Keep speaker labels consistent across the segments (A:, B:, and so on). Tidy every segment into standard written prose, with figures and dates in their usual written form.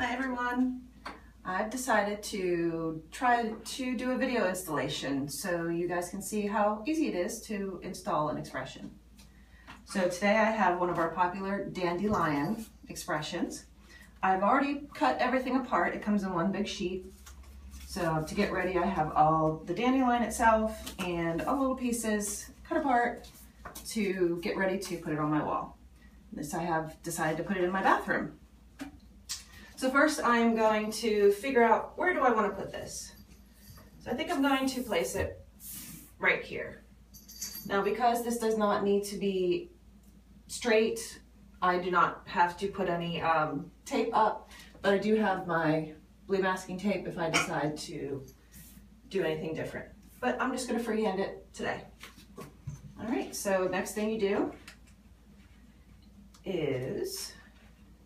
A: Hi everyone. I've decided to try to do a video installation so you guys can see how easy it is to install an expression. So today I have one of our popular Dandelion expressions. I've already cut everything apart. It comes in one big sheet. So to get ready, I have all the dandelion itself and all little pieces cut apart to get ready to put it on my wall. This I have decided to put it in my bathroom. So first I'm going to figure out, where do I want to put this? So I think I'm going to place it right here. Now because this does not need to be straight, I do not have to put any tape up, but I do have my blue masking tape if I decide to do anything different. But I'm just going to freehand it today. All right, so next thing you do is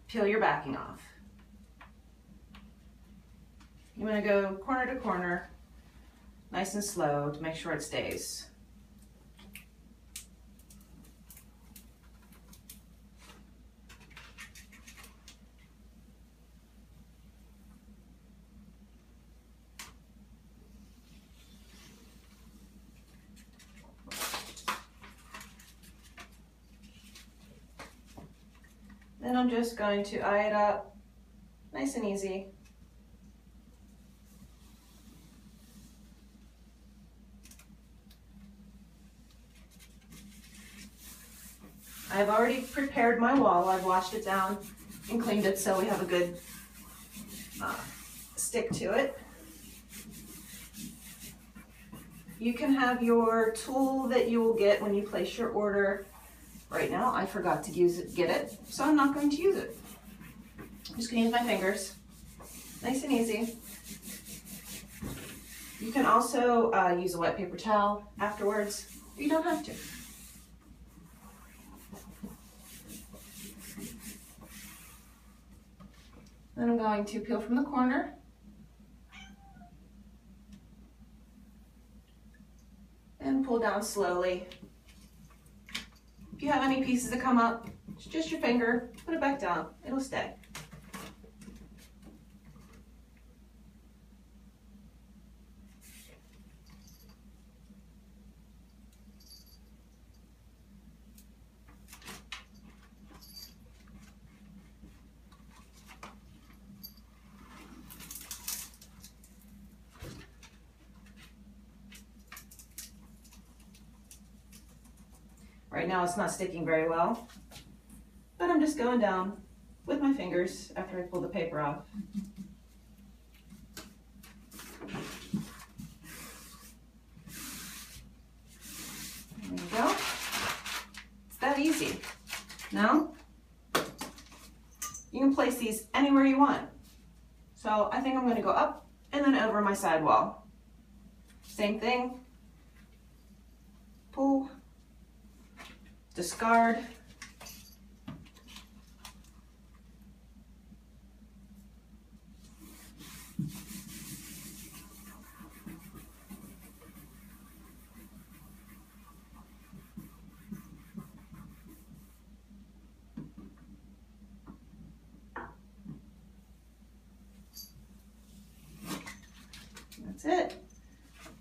A: peel your backing off. You want to go corner to corner, nice and slow to make sure it stays. Then I'm just going to eye it up, nice and easy. I've already prepared my wall. I've washed it down and cleaned it so we have a good stick to it. You can have your tool that you will get when you place your order. Right now I forgot to get it, so I'm not going to use it. I'm just going to use my fingers. Nice and easy. You can also use a wet paper towel afterwards. You don't have to. Then I'm going to peel from the corner. And pull down slowly. If you have any pieces that come up, it's just your finger, put it back down, it'll stay. Right now it's not sticking very well, but I'm just going down with my fingers after I pull the paper off. There you go. It's that easy. Now, you can place these anywhere you want. So I think I'm going to go up and then over my side wall. Same thing. Pull. Discard. That's it.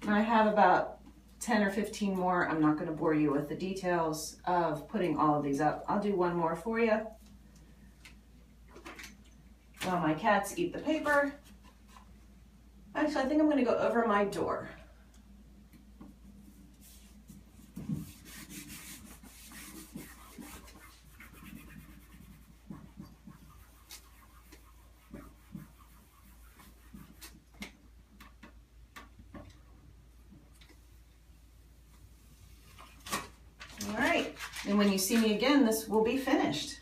A: And I have about 10 or 15 more. I'm not going to bore you with the details of putting all of these up. I'll do one more for you. While my cats eat the paper. Actually, I think I'm going to go over my door. All right, and when you see me again, this will be finished.